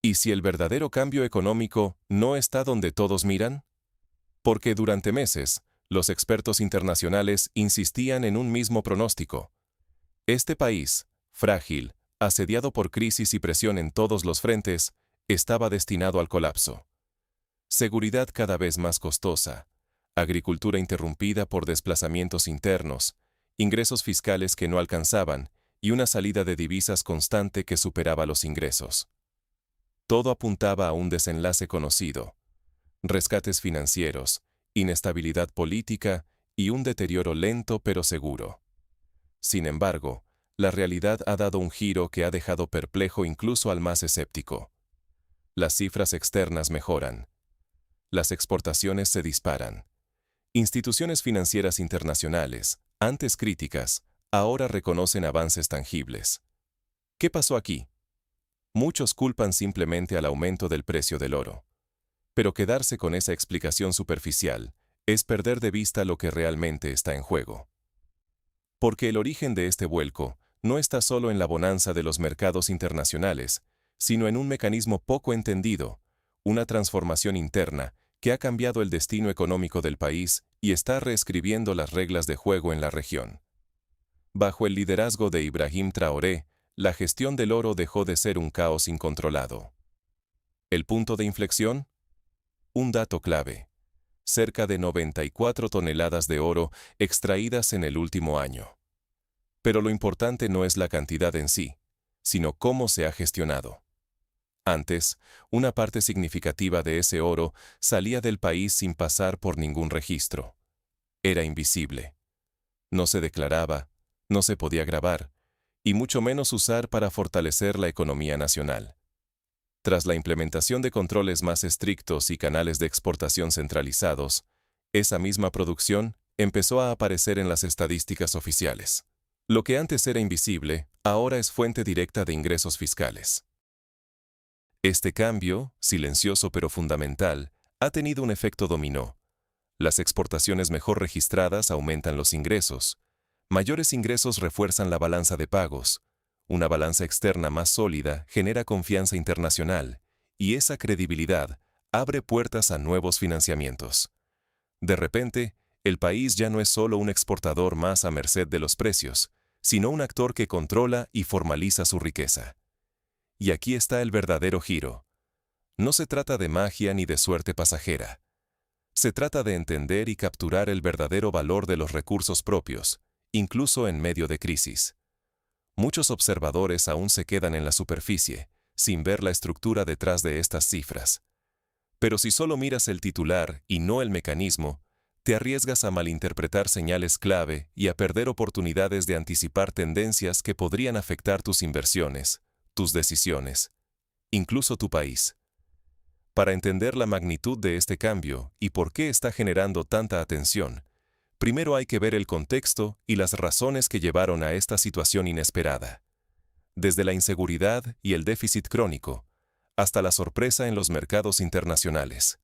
¿Y si el verdadero cambio económico no está donde todos miran? Porque durante meses, los expertos internacionales insistían en un mismo pronóstico. Este país, frágil, asediado por crisis y presión en todos los frentes, estaba destinado al colapso. Seguridad cada vez más costosa, agricultura interrumpida por desplazamientos internos, ingresos fiscales que no alcanzaban y una salida de divisas constante que superaba los ingresos. Todo apuntaba a un desenlace conocido: rescates financieros, inestabilidad política y un deterioro lento pero seguro. Sin embargo, la realidad ha dado un giro que ha dejado perplejo incluso al más escéptico. Las cifras externas mejoran. Las exportaciones se disparan. Instituciones financieras internacionales, antes críticas, ahora reconocen avances tangibles. ¿Qué pasó aquí? Muchos culpan simplemente al aumento del precio del oro. Pero quedarse con esa explicación superficial es perder de vista lo que realmente está en juego. Porque el origen de este vuelco no está solo en la bonanza de los mercados internacionales, sino en un mecanismo poco entendido, una transformación interna que ha cambiado el destino económico del país y está reescribiendo las reglas de juego en la región. Bajo el liderazgo de Ibrahim Traoré, la gestión del oro dejó de ser un caos incontrolado. ¿El punto de inflexión? Un dato clave: cerca de 94 toneladas de oro extraídas en el último año. Pero lo importante no es la cantidad en sí, sino cómo se ha gestionado. Antes, una parte significativa de ese oro salía del país sin pasar por ningún registro. Era invisible. No se declaraba, no se podía grabar, y mucho menos usar para fortalecer la economía nacional. Tras la implementación de controles más estrictos y canales de exportación centralizados, esa misma producción empezó a aparecer en las estadísticas oficiales. Lo que antes era invisible, ahora es fuente directa de ingresos fiscales. Este cambio, silencioso pero fundamental, ha tenido un efecto dominó. Las exportaciones mejor registradas aumentan los ingresos. Mayores ingresos refuerzan la balanza de pagos. Una balanza externa más sólida genera confianza internacional, y esa credibilidad abre puertas a nuevos financiamientos. De repente, el país ya no es solo un exportador más a merced de los precios, sino un actor que controla y formaliza su riqueza. Y aquí está el verdadero giro. No se trata de magia ni de suerte pasajera. Se trata de entender y capturar el verdadero valor de los recursos propios, incluso en medio de crisis. Muchos observadores aún se quedan en la superficie, sin ver la estructura detrás de estas cifras. Pero si solo miras el titular y no el mecanismo, te arriesgas a malinterpretar señales clave y a perder oportunidades de anticipar tendencias que podrían afectar tus inversiones, tus decisiones, incluso tu país. Para entender la magnitud de este cambio y por qué está generando tanta atención, primero hay que ver el contexto y las razones que llevaron a esta situación inesperada. Desde la inseguridad y el déficit crónico, hasta la sorpresa en los mercados internacionales.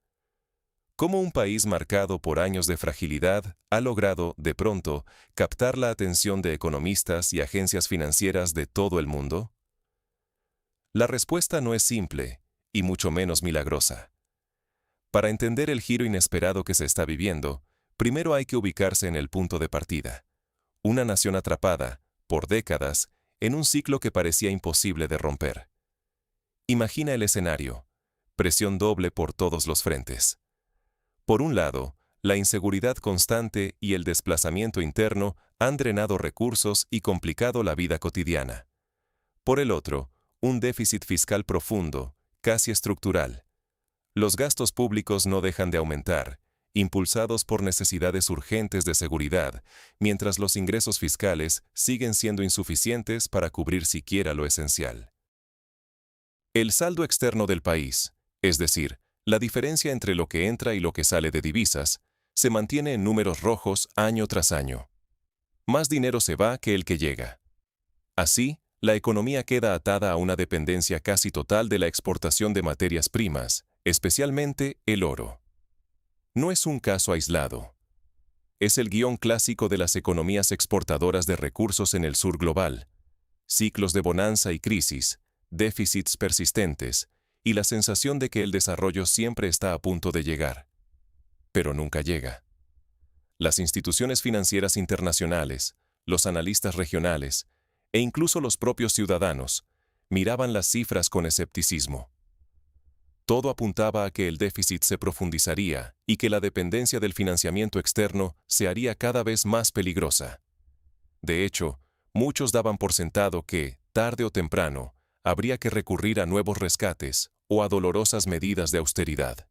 ¿Cómo un país marcado por años de fragilidad ha logrado, de pronto, captar la atención de economistas y agencias financieras de todo el mundo? La respuesta no es simple, y mucho menos milagrosa. Para entender el giro inesperado que se está viviendo, primero hay que ubicarse en el punto de partida. Una nación atrapada, por décadas, en un ciclo que parecía imposible de romper. Imagina el escenario: presión doble por todos los frentes. Por un lado, la inseguridad constante y el desplazamiento interno han drenado recursos y complicado la vida cotidiana. Por el otro, un déficit fiscal profundo, casi estructural. Los gastos públicos no dejan de aumentar, impulsados por necesidades urgentes de seguridad, mientras los ingresos fiscales siguen siendo insuficientes para cubrir siquiera lo esencial. El saldo externo del país, es decir, la diferencia entre lo que entra y lo que sale de divisas, se mantiene en números rojos año tras año. Más dinero se va que el que llega. Así, la economía queda atada a una dependencia casi total de la exportación de materias primas, especialmente el oro. No es un caso aislado. Es el guión clásico de las economías exportadoras de recursos en el sur global. Ciclos de bonanza y crisis, déficits persistentes, y la sensación de que el desarrollo siempre está a punto de llegar, pero nunca llega. Las instituciones financieras internacionales, los analistas regionales e incluso los propios ciudadanos miraban las cifras con escepticismo. Todo apuntaba a que el déficit se profundizaría y que la dependencia del financiamiento externo se haría cada vez más peligrosa. De hecho, muchos daban por sentado que, tarde o temprano, habría que recurrir a nuevos rescates o a dolorosas medidas de austeridad.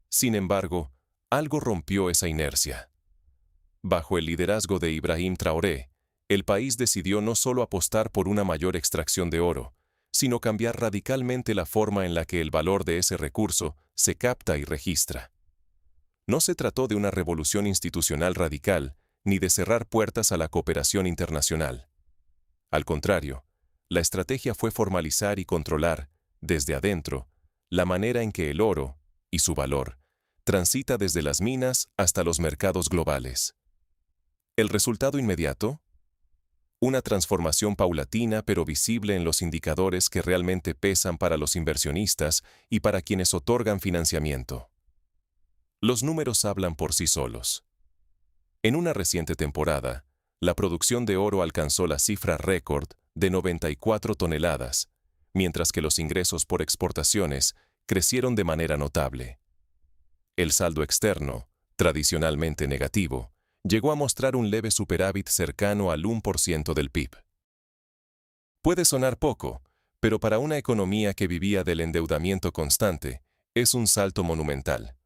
Sin embargo, algo rompió esa inercia. Bajo el liderazgo de Ibrahim Traoré, el país decidió no solo apostar por una mayor extracción de oro, sino cambiar radicalmente la forma en la que el valor de ese recurso se capta y registra. No se trató de una revolución institucional radical, ni de cerrar puertas a la cooperación internacional. Al contrario, la estrategia fue formalizar y controlar, desde adentro, la manera en que el oro, y su valor, transita desde las minas hasta los mercados globales. ¿El resultado inmediato? Una transformación paulatina pero visible en los indicadores que realmente pesan para los inversionistas y para quienes otorgan financiamiento. Los números hablan por sí solos. En una reciente temporada, la producción de oro alcanzó la cifra récord de 94 toneladas, mientras que los ingresos por exportaciones crecieron de manera notable. El saldo externo, tradicionalmente negativo, llegó a mostrar un leve superávit cercano al 1% del PIB. Puede sonar poco, pero para una economía que vivía del endeudamiento constante, es un salto monumental.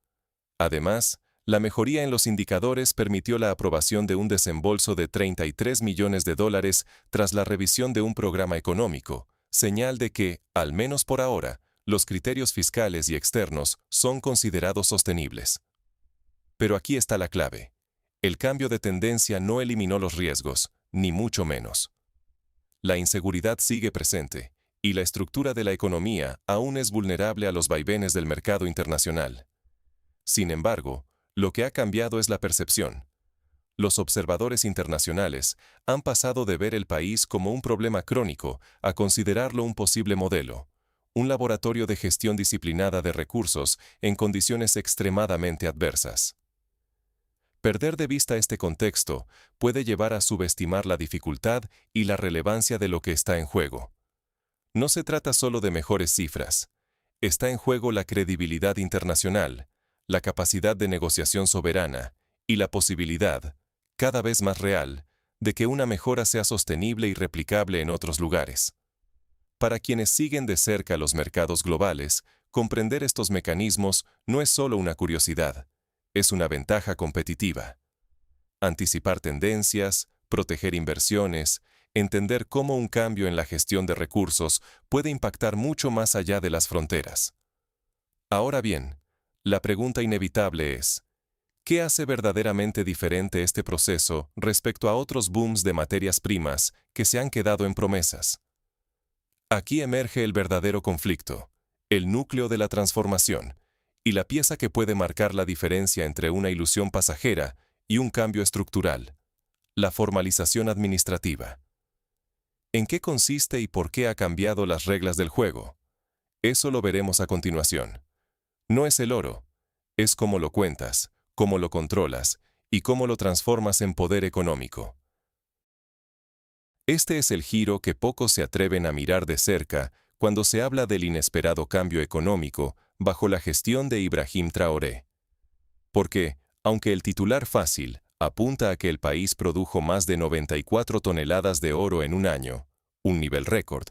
Además, la mejoría en los indicadores permitió la aprobación de un desembolso de $33 millones tras la revisión de un programa económico, señal de que, al menos por ahora, los criterios fiscales y externos son considerados sostenibles. Pero aquí está la clave. El cambio de tendencia no eliminó los riesgos, ni mucho menos. La inseguridad sigue presente, y la estructura de la economía aún es vulnerable a los vaivenes del mercado internacional. Sin embargo, lo que ha cambiado es la percepción. Los observadores internacionales han pasado de ver el país como un problema crónico a considerarlo un posible modelo, un laboratorio de gestión disciplinada de recursos en condiciones extremadamente adversas. Perder de vista este contexto puede llevar a subestimar la dificultad y la relevancia de lo que está en juego. No se trata solo de mejores cifras. Está en juego la credibilidad internacional, la capacidad de negociación soberana y la posibilidad, cada vez más real, de que una mejora sea sostenible y replicable en otros lugares. Para quienes siguen de cerca los mercados globales, comprender estos mecanismos no es solo una curiosidad, es una ventaja competitiva. Anticipar tendencias, proteger inversiones, entender cómo un cambio en la gestión de recursos puede impactar mucho más allá de las fronteras. Ahora bien, la pregunta inevitable es, ¿qué hace verdaderamente diferente este proceso respecto a otros booms de materias primas que se han quedado en promesas? Aquí emerge el verdadero conflicto, el núcleo de la transformación, y la pieza que puede marcar la diferencia entre una ilusión pasajera y un cambio estructural, la formalización administrativa. ¿En qué consiste y por qué ha cambiado las reglas del juego? Eso lo veremos a continuación. No es el oro, es cómo lo cuentas, cómo lo controlas y cómo lo transformas en poder económico. Este es el giro que pocos se atreven a mirar de cerca cuando se habla del inesperado cambio económico bajo la gestión de Ibrahim Traoré. Porque, aunque el titular fácil apunta a que el país produjo más de 94 toneladas de oro en un año, un nivel récord,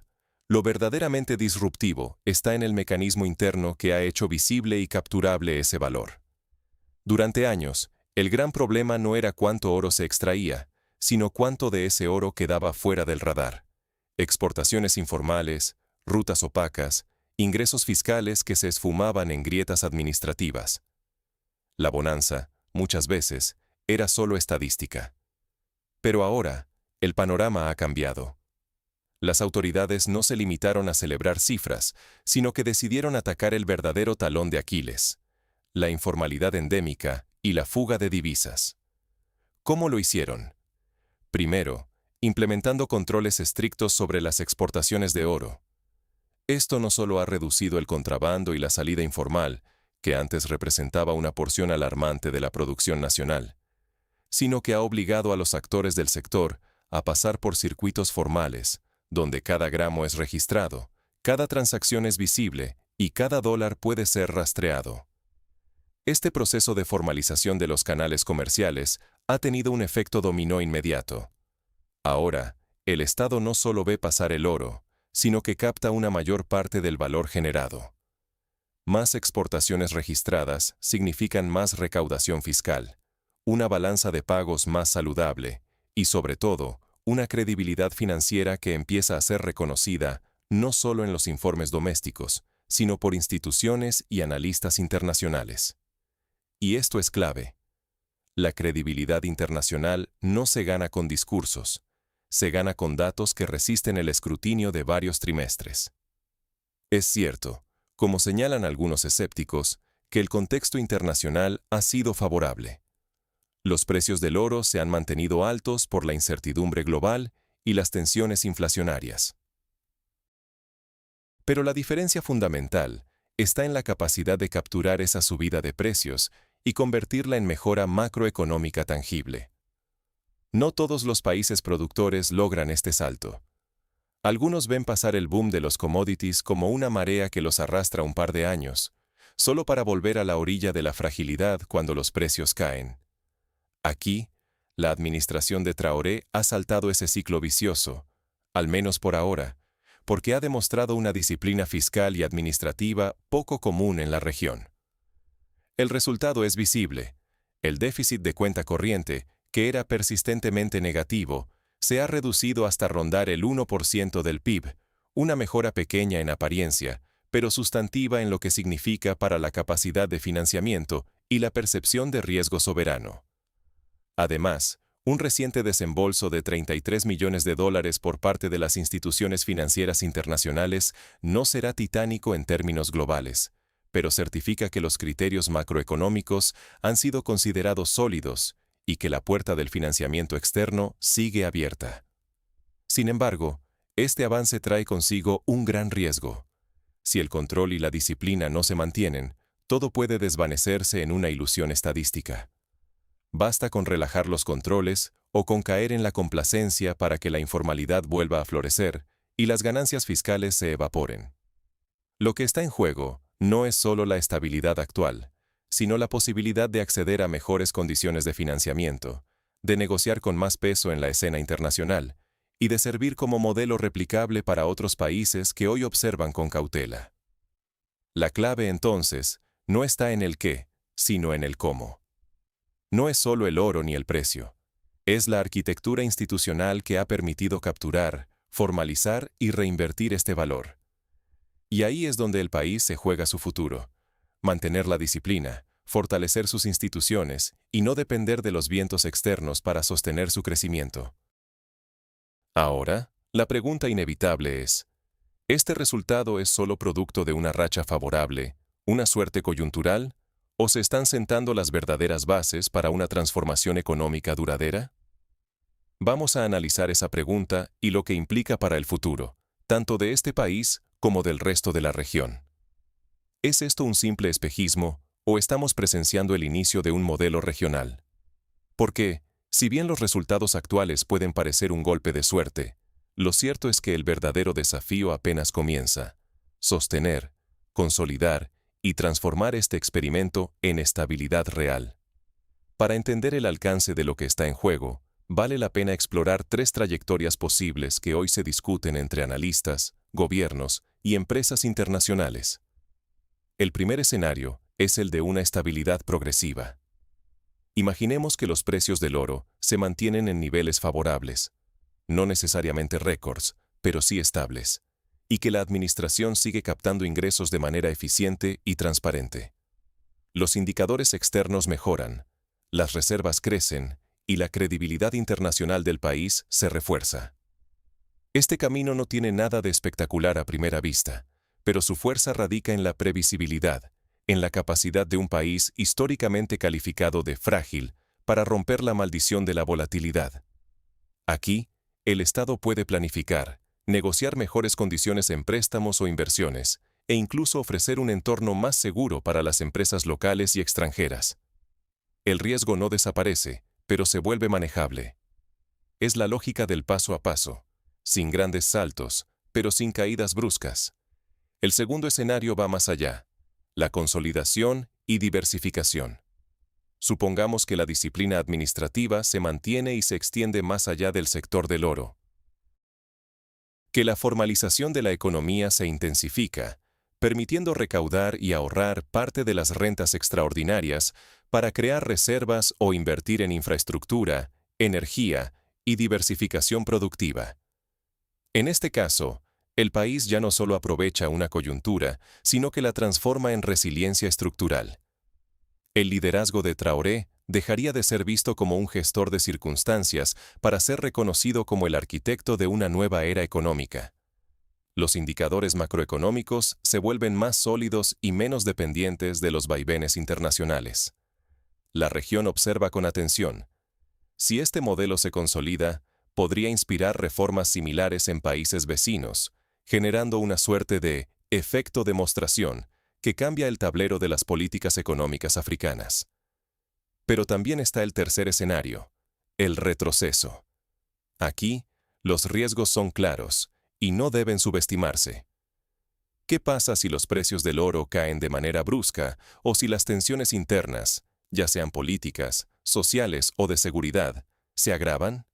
lo verdaderamente disruptivo está en el mecanismo interno que ha hecho visible y capturable ese valor. Durante años, el gran problema no era cuánto oro se extraía, sino cuánto de ese oro quedaba fuera del radar. Exportaciones informales, rutas opacas, ingresos fiscales que se esfumaban en grietas administrativas. La bonanza, muchas veces, era solo estadística. Pero ahora, el panorama ha cambiado. Las autoridades no se limitaron a celebrar cifras, sino que decidieron atacar el verdadero talón de Aquiles, la informalidad endémica y la fuga de divisas. ¿Cómo lo hicieron? Primero, implementando controles estrictos sobre las exportaciones de oro. Esto no solo ha reducido el contrabando y la salida informal, que antes representaba una porción alarmante de la producción nacional, sino que ha obligado a los actores del sector a pasar por circuitos formales, donde cada gramo es registrado, cada transacción es visible y cada dólar puede ser rastreado. Este proceso de formalización de los canales comerciales ha tenido un efecto dominó inmediato. Ahora, el Estado no solo ve pasar el oro, sino que capta una mayor parte del valor generado. Más exportaciones registradas significan más recaudación fiscal, una balanza de pagos más saludable y, sobre todo, una credibilidad financiera que empieza a ser reconocida no solo en los informes domésticos, sino por instituciones y analistas internacionales. Y esto es clave. La credibilidad internacional no se gana con discursos, se gana con datos que resisten el escrutinio de varios trimestres. Es cierto, como señalan algunos escépticos, que el contexto internacional ha sido favorable. Los precios del oro se han mantenido altos por la incertidumbre global y las tensiones inflacionarias. Pero la diferencia fundamental está en la capacidad de capturar esa subida de precios y convertirla en mejora macroeconómica tangible. No todos los países productores logran este salto. Algunos ven pasar el boom de los commodities como una marea que los arrastra un par de años, solo para volver a la orilla de la fragilidad cuando los precios caen. Aquí, la administración de Traoré ha saltado ese ciclo vicioso, al menos por ahora, porque ha demostrado una disciplina fiscal y administrativa poco común en la región. El resultado es visible. El déficit de cuenta corriente, que era persistentemente negativo, se ha reducido hasta rondar el 1% del PIB, una mejora pequeña en apariencia, pero sustantiva en lo que significa para la capacidad de financiamiento y la percepción de riesgo soberano. Además, un reciente desembolso de $33 millones por parte de las instituciones financieras internacionales no será titánico en términos globales, pero certifica que los criterios macroeconómicos han sido considerados sólidos y que la puerta del financiamiento externo sigue abierta. Sin embargo, este avance trae consigo un gran riesgo. Si el control y la disciplina no se mantienen, todo puede desvanecerse en una ilusión estadística. Basta con relajar los controles o con caer en la complacencia para que la informalidad vuelva a florecer y las ganancias fiscales se evaporen. Lo que está en juego no es solo la estabilidad actual, sino la posibilidad de acceder a mejores condiciones de financiamiento, de negociar con más peso en la escena internacional y de servir como modelo replicable para otros países que hoy observan con cautela. La clave, entonces, no está en el qué, sino en el cómo. No es solo el oro ni el precio. Es la arquitectura institucional que ha permitido capturar, formalizar y reinvertir este valor. Y ahí es donde el país se juega su futuro. Mantener la disciplina, fortalecer sus instituciones y no depender de los vientos externos para sostener su crecimiento. Ahora, la pregunta inevitable es, ¿este resultado es solo producto de una racha favorable, una suerte coyuntural, o se están sentando las verdaderas bases para una transformación económica duradera? Vamos a analizar esa pregunta y lo que implica para el futuro, tanto de este país como del resto de la región. ¿Es esto un simple espejismo o estamos presenciando el inicio de un modelo regional? Porque, si bien los resultados actuales pueden parecer un golpe de suerte, lo cierto es que el verdadero desafío apenas comienza: sostener, consolidar y transformar este experimento en estabilidad real. Para entender el alcance de lo que está en juego, vale la pena explorar 3 trayectorias posibles que hoy se discuten entre analistas, gobiernos y empresas internacionales. El primer escenario es el de una estabilidad progresiva. Imaginemos que los precios del oro se mantienen en niveles favorables, no necesariamente récords, pero sí estables, y que la administración sigue captando ingresos de manera eficiente y transparente. Los indicadores externos mejoran, las reservas crecen y la credibilidad internacional del país se refuerza. Este camino no tiene nada de espectacular a primera vista, pero su fuerza radica en la previsibilidad, en la capacidad de un país históricamente calificado de frágil para romper la maldición de la volatilidad. Aquí, el Estado puede planificar, negociar mejores condiciones en préstamos o inversiones, e incluso ofrecer un entorno más seguro para las empresas locales y extranjeras. El riesgo no desaparece, pero se vuelve manejable. Es la lógica del paso a paso, sin grandes saltos, pero sin caídas bruscas. El segundo escenario va más allá: la consolidación y diversificación. Supongamos que la disciplina administrativa se mantiene y se extiende más allá del sector del oro. Que la formalización de la economía se intensifica, permitiendo recaudar y ahorrar parte de las rentas extraordinarias para crear reservas o invertir en infraestructura, energía y diversificación productiva. En este caso, el país ya no solo aprovecha una coyuntura, sino que la transforma en resiliencia estructural. El liderazgo de Traoré dejaría de ser visto como un gestor de circunstancias para ser reconocido como el arquitecto de una nueva era económica. Los indicadores macroeconómicos se vuelven más sólidos y menos dependientes de los vaivenes internacionales. La región observa con atención. Si este modelo se consolida, podría inspirar reformas similares en países vecinos, generando una suerte de efecto demostración que cambia el tablero de las políticas económicas africanas. Pero también está el tercer escenario, el retroceso. Aquí, los riesgos son claros y no deben subestimarse. ¿Qué pasa si los precios del oro caen de manera brusca o si las tensiones internas, ya sean políticas, sociales o de seguridad, se agravan?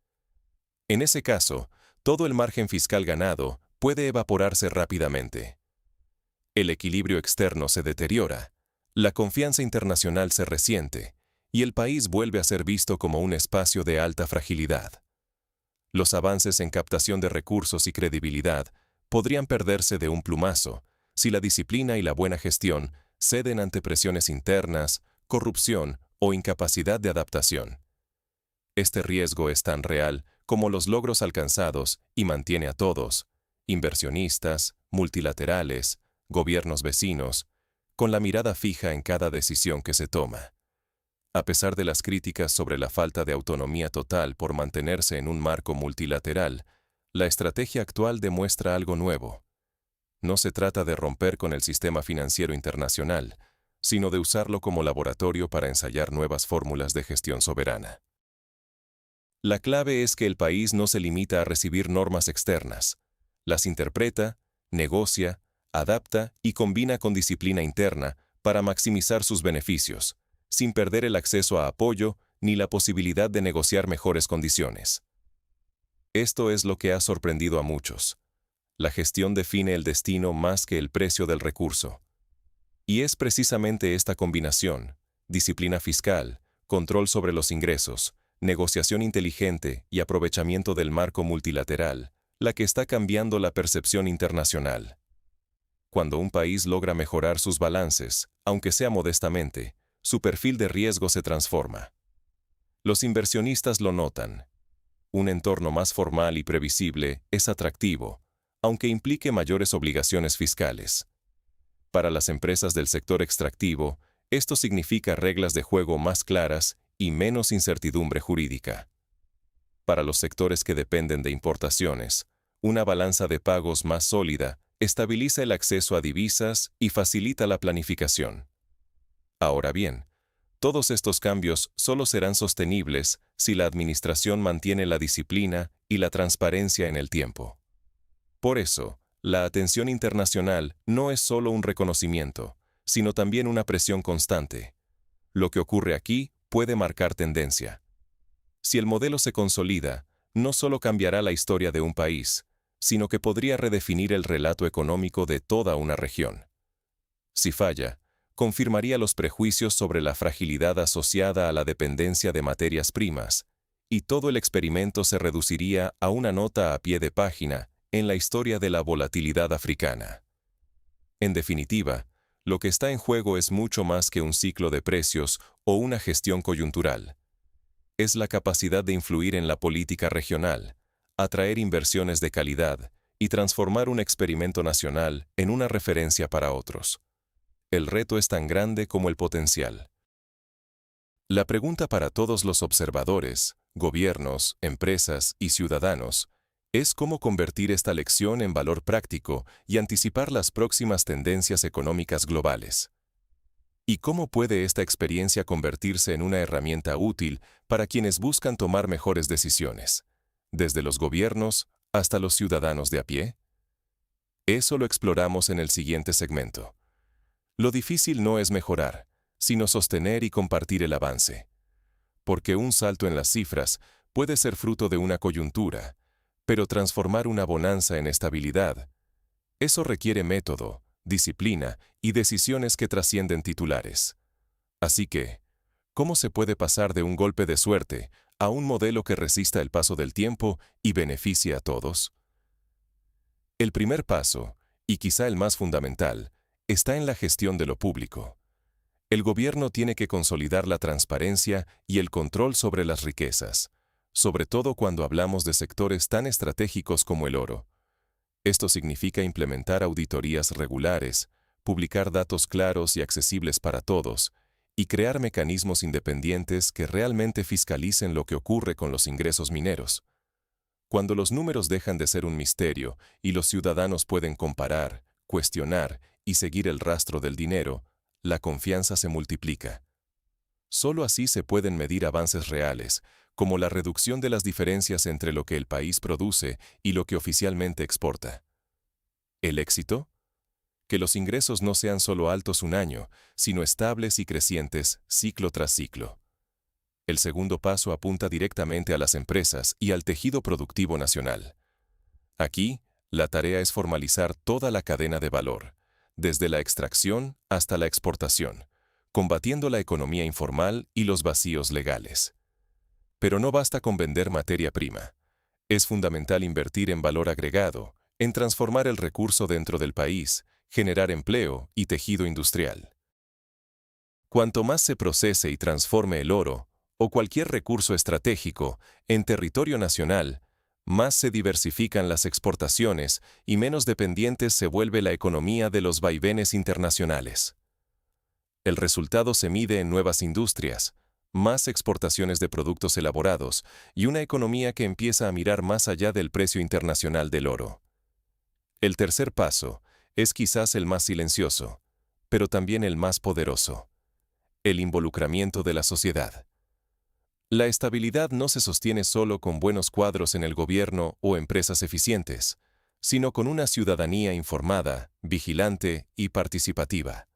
En ese caso, todo el margen fiscal ganado puede evaporarse rápidamente. El equilibrio externo se deteriora, la confianza internacional se resiente y el país vuelve a ser visto como un espacio de alta fragilidad. Los avances en captación de recursos y credibilidad podrían perderse de un plumazo si la disciplina y la buena gestión ceden ante presiones internas, corrupción o incapacidad de adaptación. Este riesgo es tan real como los logros alcanzados y mantiene a todos, inversionistas, multilaterales, gobiernos vecinos, con la mirada fija en cada decisión que se toma. A pesar de las críticas sobre la falta de autonomía total por mantenerse en un marco multilateral, la estrategia actual demuestra algo nuevo. No se trata de romper con el sistema financiero internacional, sino de usarlo como laboratorio para ensayar nuevas fórmulas de gestión soberana. La clave es que el país no se limita a recibir normas externas. Las interpreta, negocia, adapta y combina con disciplina interna para maximizar sus beneficios, sin perder el acceso a apoyo ni la posibilidad de negociar mejores condiciones. Esto es lo que ha sorprendido a muchos. La gestión define el destino más que el precio del recurso. Y es precisamente esta combinación, disciplina fiscal, control sobre los ingresos, negociación inteligente y aprovechamiento del marco multilateral, la que está cambiando la percepción internacional. Cuando un país logra mejorar sus balances, aunque sea modestamente, su perfil de riesgo se transforma. Los inversionistas lo notan. Un entorno más formal y previsible es atractivo, aunque implique mayores obligaciones fiscales. Para las empresas del sector extractivo, esto significa reglas de juego más claras y menos incertidumbre jurídica. Para los sectores que dependen de importaciones, una balanza de pagos más sólida estabiliza el acceso a divisas y facilita la planificación. Ahora bien, todos estos cambios solo serán sostenibles si la administración mantiene la disciplina y la transparencia en el tiempo. Por eso, la atención internacional no es solo un reconocimiento, sino también una presión constante. Lo que ocurre aquí puede marcar tendencia. Si el modelo se consolida, no solo cambiará la historia de un país, sino que podría redefinir el relato económico de toda una región. Si falla, confirmaría los prejuicios sobre la fragilidad asociada a la dependencia de materias primas, y todo el experimento se reduciría a una nota a pie de página en la historia de la volatilidad africana. En definitiva, lo que está en juego es mucho más que un ciclo de precios o una gestión coyuntural. Es la capacidad de influir en la política regional, atraer inversiones de calidad y transformar un experimento nacional en una referencia para otros. El reto es tan grande como el potencial. La pregunta para todos los observadores, gobiernos, empresas y ciudadanos Es cómo convertir esta lección en valor práctico y anticipar las próximas tendencias económicas globales. ¿Y cómo puede esta experiencia convertirse en una herramienta útil para quienes buscan tomar mejores decisiones, desde los gobiernos hasta los ciudadanos de a pie? Eso lo exploramos en el siguiente segmento. Lo difícil no es mejorar, sino sostener y compartir el avance. Porque un salto en las cifras puede ser fruto de una coyuntura, pero transformar una bonanza en estabilidad, eso requiere método, disciplina y decisiones que trascienden titulares. Así que, ¿cómo se puede pasar de un golpe de suerte a un modelo que resista el paso del tiempo y beneficie a todos? El primer paso, y quizá el más fundamental, está en la gestión de lo público. El gobierno tiene que consolidar la transparencia y el control sobre las riquezas, sobre todo cuando hablamos de sectores tan estratégicos como el oro. Esto significa implementar auditorías regulares, publicar datos claros y accesibles para todos, y crear mecanismos independientes que realmente fiscalicen lo que ocurre con los ingresos mineros. Cuando los números dejan de ser un misterio y los ciudadanos pueden comparar, cuestionar y seguir el rastro del dinero, la confianza se multiplica. Solo así se pueden medir avances reales, como la reducción de las diferencias entre lo que el país produce y lo que oficialmente exporta. ¿El éxito? Que los ingresos no sean solo altos un año, sino estables y crecientes ciclo tras ciclo. El segundo paso apunta directamente a las empresas y al tejido productivo nacional. Aquí, la tarea es formalizar toda la cadena de valor, desde la extracción hasta la exportación, combatiendo la economía informal y los vacíos legales. Pero no basta con vender materia prima. Es fundamental invertir en valor agregado, en transformar el recurso dentro del país, generar empleo y tejido industrial. Cuanto más se procese y transforme el oro, o cualquier recurso estratégico, en territorio nacional, más se diversifican las exportaciones y menos dependientes se vuelve la economía de los vaivenes internacionales. El resultado se mide en nuevas industrias, más exportaciones de productos elaborados y una economía que empieza a mirar más allá del precio internacional del oro. El tercer paso es quizás el más silencioso, pero también el más poderoso: el involucramiento de la sociedad. La estabilidad no se sostiene solo con buenos cuadros en el gobierno o empresas eficientes, sino con una ciudadanía informada, vigilante y participativa.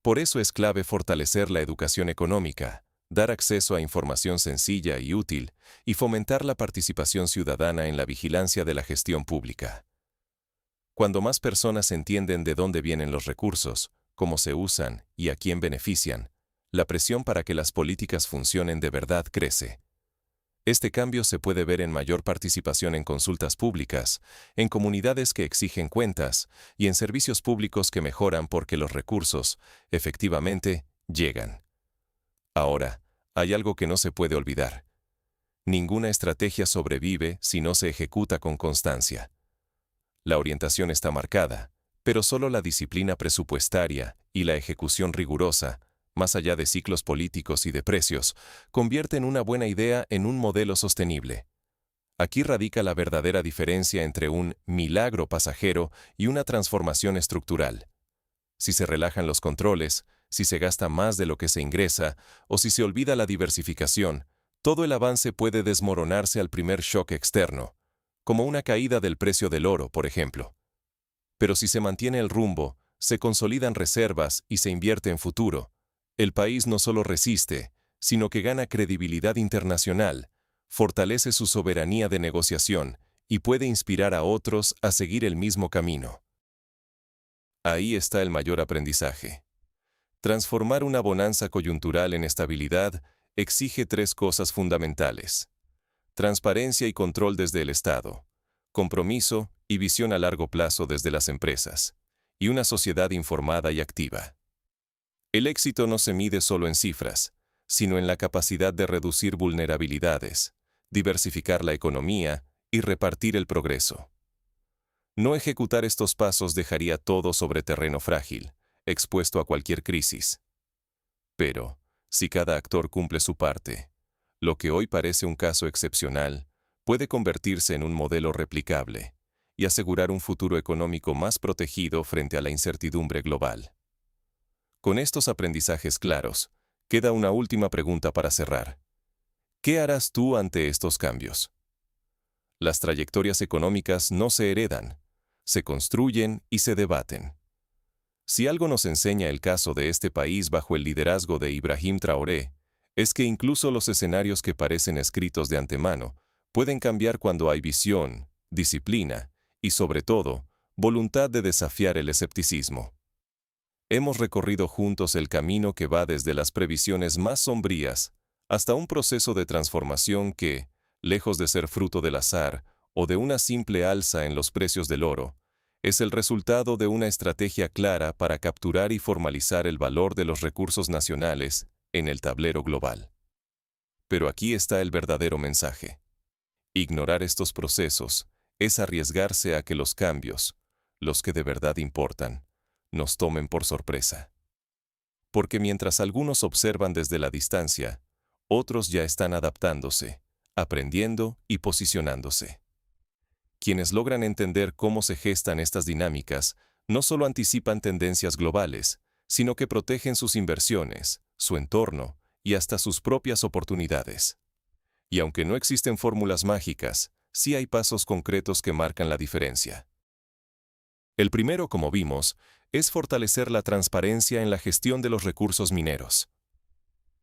Por eso es clave fortalecer la educación económica, dar acceso a información sencilla y útil, y fomentar la participación ciudadana en la vigilancia de la gestión pública. Cuando más personas entienden de dónde vienen los recursos, cómo se usan y a quién benefician, la presión para que las políticas funcionen de verdad crece. Este cambio se puede ver en mayor participación en consultas públicas, en comunidades que exigen cuentas y en servicios públicos que mejoran porque los recursos, efectivamente, llegan. Ahora, hay algo que no se puede olvidar. Ninguna estrategia sobrevive si no se ejecuta con constancia. La orientación está marcada, pero solo la disciplina presupuestaria y la ejecución rigurosa, más allá de ciclos políticos y de precios, convierten una buena idea en un modelo sostenible. Aquí radica la verdadera diferencia entre un milagro pasajero y una transformación estructural. Si se relajan los controles, si se gasta más de lo que se ingresa, o si se olvida la diversificación, todo el avance puede desmoronarse al primer shock externo, como una caída del precio del oro, por ejemplo. Pero si se mantiene el rumbo, se consolidan reservas y se invierte en futuro, el país no solo resiste, sino que gana credibilidad internacional, fortalece su soberanía de negociación y puede inspirar a otros a seguir el mismo camino. Ahí está el mayor aprendizaje. Transformar una bonanza coyuntural en estabilidad exige tres cosas fundamentales: transparencia y control desde el Estado, compromiso y visión a largo plazo desde las empresas, y una sociedad informada y activa. El éxito no se mide solo en cifras, sino en la capacidad de reducir vulnerabilidades, diversificar la economía y repartir el progreso. No ejecutar estos pasos dejaría todo sobre terreno frágil, expuesto a cualquier crisis. Pero, si cada actor cumple su parte, lo que hoy parece un caso excepcional puede convertirse en un modelo replicable y asegurar un futuro económico más protegido frente a la incertidumbre global. Con estos aprendizajes claros, queda una última pregunta para cerrar. ¿Qué harás tú ante estos cambios? Las trayectorias económicas no se heredan, se construyen y se debaten. Si algo nos enseña el caso de este país bajo el liderazgo de Ibrahim Traoré, es que incluso los escenarios que parecen escritos de antemano pueden cambiar cuando hay visión, disciplina y, sobre todo, voluntad de desafiar el escepticismo. Hemos recorrido juntos el camino que va desde las previsiones más sombrías hasta un proceso de transformación que, lejos de ser fruto del azar o de una simple alza en los precios del oro, es el resultado de una estrategia clara para capturar y formalizar el valor de los recursos nacionales en el tablero global. Pero aquí está el verdadero mensaje. Ignorar estos procesos es arriesgarse a que los cambios, los que de verdad importan, nos tomen por sorpresa. Porque mientras algunos observan desde la distancia, otros ya están adaptándose, aprendiendo y posicionándose. Quienes logran entender cómo se gestan estas dinámicas no solo anticipan tendencias globales, sino que protegen sus inversiones, su entorno y hasta sus propias oportunidades. Y aunque no existen fórmulas mágicas, sí hay pasos concretos que marcan la diferencia. El primero, como vimos, es fortalecer la transparencia en la gestión de los recursos mineros.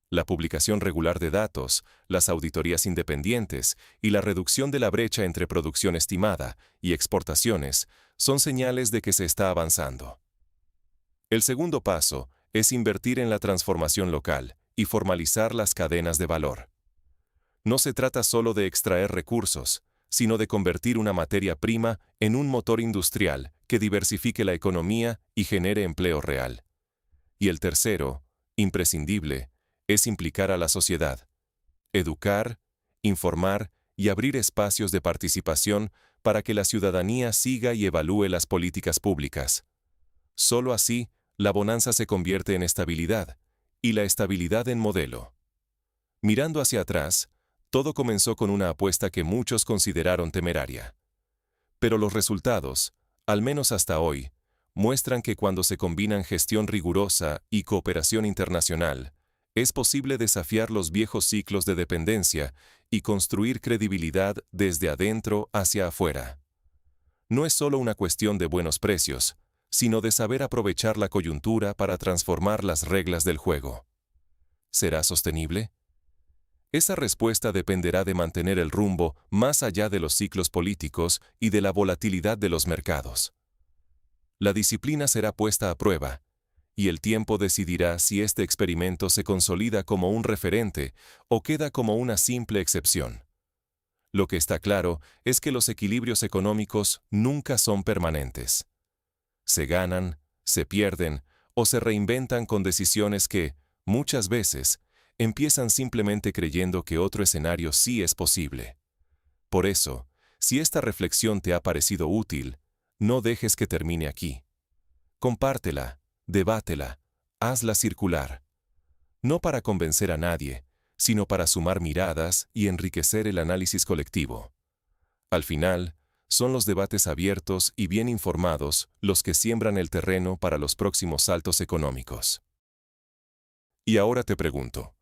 La publicación regular de datos, las auditorías independientes y la reducción de la brecha entre producción estimada y exportaciones son señales de que se está avanzando. El segundo paso es invertir en la transformación local y formalizar las cadenas de valor. No se trata solo de extraer recursos, sino de convertir una materia prima en un motor industrial que diversifique la economía y genere empleo real. Y el tercero, imprescindible, es implicar a la sociedad, educar, informar y abrir espacios de participación para que la ciudadanía siga y evalúe las políticas públicas. Solo así, la bonanza se convierte en estabilidad, y la estabilidad en modelo. Mirando hacia atrás, todo comenzó con una apuesta que muchos consideraron temeraria. Pero los resultados, al menos hasta hoy, muestran que cuando se combinan gestión rigurosa y cooperación internacional, es posible desafiar los viejos ciclos de dependencia y construir credibilidad desde adentro hacia afuera. No es solo una cuestión de buenos precios, sino de saber aprovechar la coyuntura para transformar las reglas del juego. ¿Será sostenible? Esa respuesta dependerá de mantener el rumbo más allá de los ciclos políticos y de la volatilidad de los mercados. La disciplina será puesta a prueba, y el tiempo decidirá si este experimento se consolida como un referente o queda como una simple excepción. Lo que está claro es que los equilibrios económicos nunca son permanentes. Se ganan, se pierden o se reinventan con decisiones que, muchas veces, empiezan simplemente creyendo que otro escenario sí es posible. Por eso, si esta reflexión te ha parecido útil, no dejes que termine aquí. Compártela, debátela, hazla circular. No para convencer a nadie, sino para sumar miradas y enriquecer el análisis colectivo. Al final, son los debates abiertos y bien informados los que siembran el terreno para los próximos saltos económicos. Y ahora te pregunto,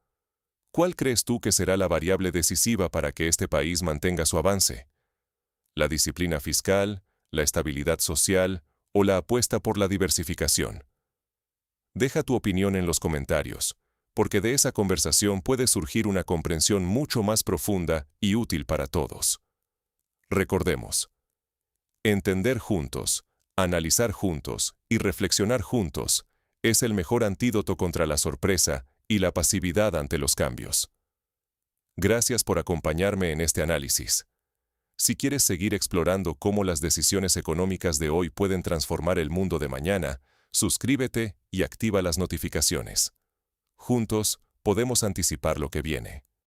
¿cuál crees tú que será la variable decisiva para que este país mantenga su avance? ¿La disciplina fiscal, la estabilidad social o la apuesta por la diversificación? Deja tu opinión en los comentarios, porque de esa conversación puede surgir una comprensión mucho más profunda y útil para todos. Recordemos, entender juntos, analizar juntos y reflexionar juntos es el mejor antídoto contra la sorpresa y la pasividad ante los cambios. Gracias por acompañarme en este análisis. Si quieres seguir explorando cómo las decisiones económicas de hoy pueden transformar el mundo de mañana, suscríbete y activa las notificaciones. Juntos, podemos anticipar lo que viene.